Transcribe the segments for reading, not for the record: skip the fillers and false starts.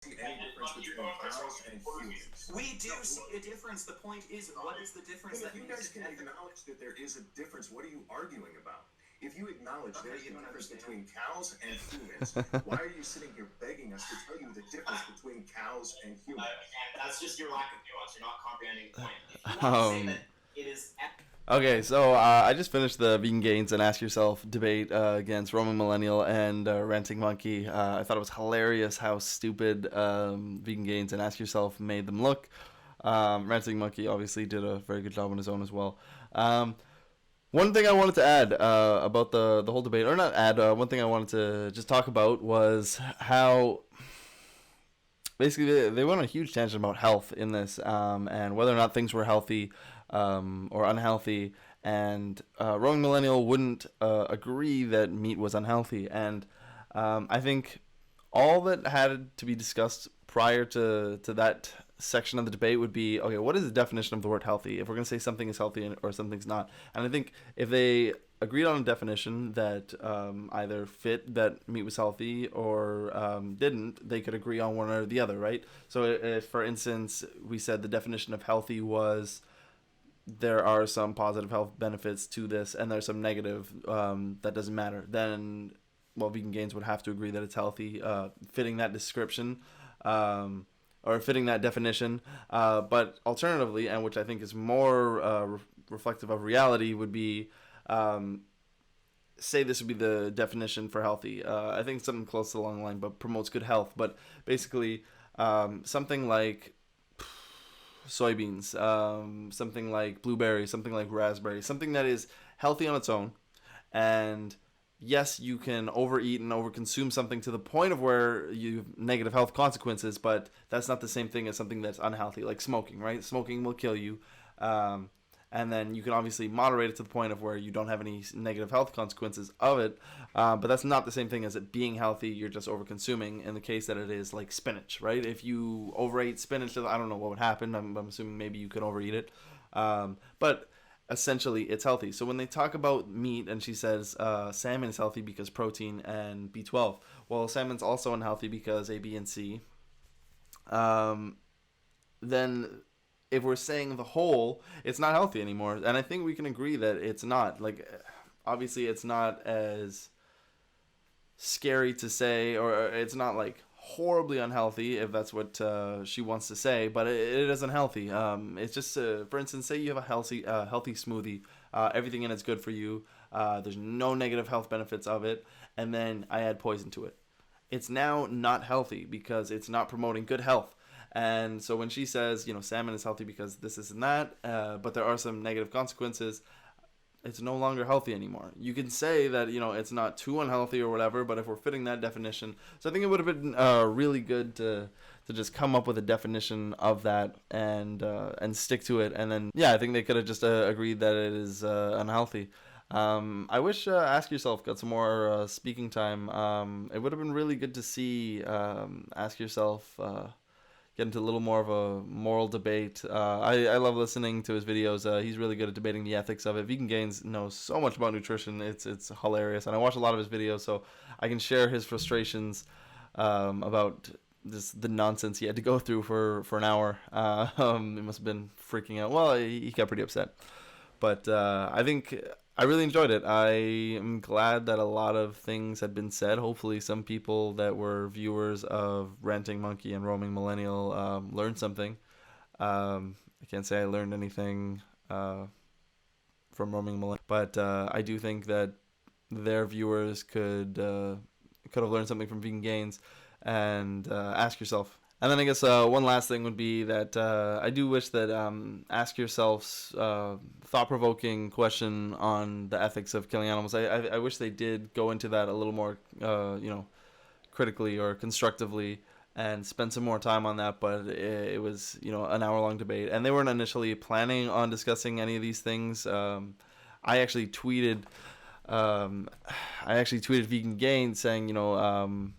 see any difference between cows and humans. We do No, see a difference. The point is, what is the difference well, that if you makes guys it can ethical? acknowledge that there is a difference, what are you arguing about? If you acknowledge Okay, there's a you don't difference understand. between cows and humans, why are you sitting here begging us to tell you the difference between cows and humans? And that's just your lack of nuance. You're not comprehending the point. If you want to say Um, that it is okay, so I just finished the Vegan Gains and Ask Yourself debate against Roman Millennial and Ranting Monkey. I thought it was hilarious how stupid Vegan Gains and Ask Yourself made them look. Ranting Monkey obviously did a very good job on his own as well. One thing I wanted to add about the whole debate, or not add, one thing I wanted to just talk about was how basically they went on a huge tangent about health in this, and whether or not things were healthy or unhealthy. And Roman Millennial wouldn't agree that meat was unhealthy. And I think all that had to be discussed prior to that section of the debate would be, okay, what is the definition of the word healthy? If we're going to say something is healthy or something's not. And I think if they agreed on a definition that either fit that meat was healthy or didn't, they could agree on one or the other, right? So if, for instance, we said the definition of healthy was there are some positive health benefits to this and there's some negative, that doesn't matter, then, well, Vegan Gains would have to agree that it's healthy, fitting that description, or fitting that definition. But alternatively, and which I think is more reflective of reality, would be, say this would be the definition for healthy. I think something close along the line, but promotes good health. But basically, something like soybeans, something like blueberries, something like raspberries, something that is healthy on its own. And yes, you can overeat and overconsume something to the point of where you have negative health consequences, but that's not the same thing as something that's unhealthy, like smoking, right? Smoking will kill you. Um, and then you can obviously moderate it to the point of where you don't have any negative health consequences of it. But that's not the same thing as it being healthy. You're just over consuming in the case that it is like spinach, right? If you overate spinach, I don't know what would happen. I'm assuming maybe you could overeat it. But essentially it's healthy. So when they talk about meat and she says salmon is healthy because protein and B12, well, salmon's also unhealthy because A, B, and C. Um, then if we're saying the whole, it's not healthy anymore. And I think we can agree that it's not. Like, obviously, it's not as scary to say, or it's not like horribly unhealthy if that's what she wants to say, but it is unhealthy. It's just, for instance, say you have a healthy smoothie, everything in it's good for you. There's no negative health benefits of it, and then I add poison to it. It's now not healthy because it's not promoting good health. And so when she says, salmon is healthy because this and that, but there are some negative consequences, it's no longer healthy anymore. You can say that, it's not too unhealthy or whatever, but if we're fitting that definition, so I think it would have been really good to just come up with a definition of that and stick to it, and then I think they could have just agreed that it is unhealthy. I wish Ask Yourself got some more speaking time. It would have been really good to see Ask Yourself get into a little more of a moral debate. I love listening to his videos. He's really good at debating the ethics of it. Vegan Gains knows so much about nutrition. It's hilarious, and I watch a lot of his videos, so I can share his frustrations about just the nonsense he had to go through for an hour. It must have been freaking out. Well, he got pretty upset. But I think I really enjoyed it. I am glad that a lot of things had been said. Hopefully, some people that were viewers of Ranting Monkey and Roaming Millennial learned something. I can't say I learned anything from Roaming Millennial, but I do think that their viewers could have learned something from Vegan Gains. And Ask Yourself. And then I guess one last thing would be that I do wish that Ask Yourself's thought-provoking question on the ethics of killing animals. I wish they did go into that a little more, critically or constructively, and spend some more time on that. But it was, an hour-long debate, and they weren't initially planning on discussing any of these things. I actually tweeted, Vegan Gain saying,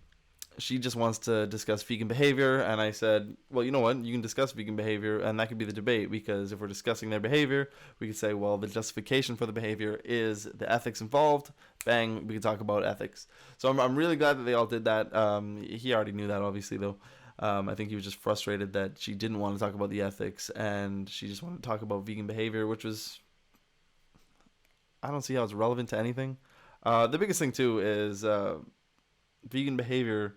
she just wants to discuss vegan behavior, and I said, well, you know what, you can discuss vegan behavior, and that could be the debate, because if we're discussing their behavior, we could say, well, the justification for the behavior is the ethics involved. Bang, we could talk about ethics. So I'm really glad that they all did that. He already knew that, obviously, though. I think he was just frustrated that she didn't want to talk about the ethics and she just wanted to talk about vegan behavior, which was, I don't see how it's relevant to anything. The biggest thing too is vegan behavior.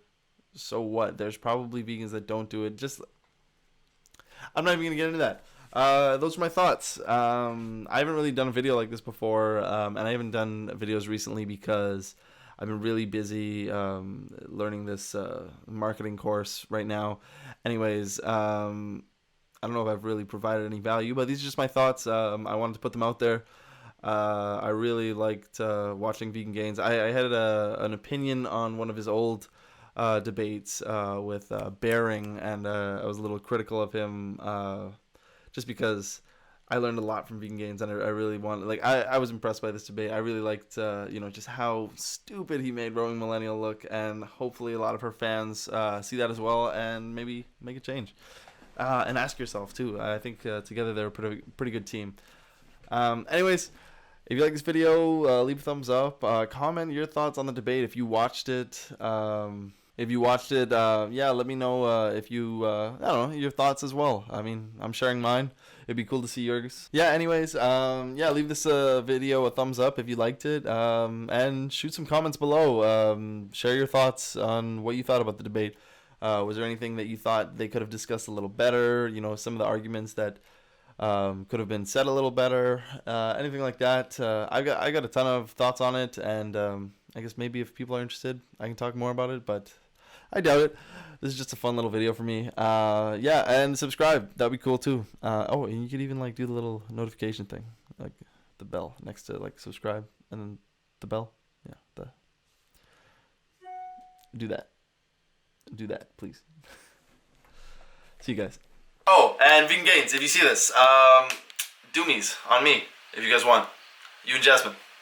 So what? There's probably vegans that don't do it. Just, I'm not even gonna get into that. Those are my thoughts. I haven't really done a video like this before, and I haven't done videos recently because I've been really busy learning this marketing course right now. Anyways, I don't know if I've really provided any value, but these are just my thoughts. I wanted to put them out there. I really liked watching Vegan Gains. I had an opinion on one of his old debates with Bering, and I was a little critical of him just because I learned a lot from Vegan Gains, and I really wanted, like, I was impressed by this debate. I really liked, just how stupid he made Rowing Millennial look, and hopefully a lot of her fans see that as well, and maybe make a change. And ask yourself, too. I think together they're a pretty good team. Anyways, if you like this video, leave a thumbs up. Comment your thoughts on the debate if you watched it. If you watched it, let me know if you, I don't know, your thoughts as well. I mean, I'm sharing mine. It'd be cool to see yours. Yeah, anyways, leave this video a thumbs up if you liked it. And shoot some comments below. Share your thoughts on what you thought about the debate. Was there anything that you thought they could have discussed a little better? You know, some of the arguments that could have been said a little better. Anything like that. I got a ton of thoughts on it, and I guess maybe if people are interested, I can talk more about it, but I doubt it. This is just a fun little video for me. And subscribe. That'd be cool too. And you could even like do the little notification thing, like the bell next to like subscribe, and then the bell. Yeah, do that, please. See you guys. Oh, and Vegan Gains, if you see this, doomies on me if you guys want. You and Jasmine.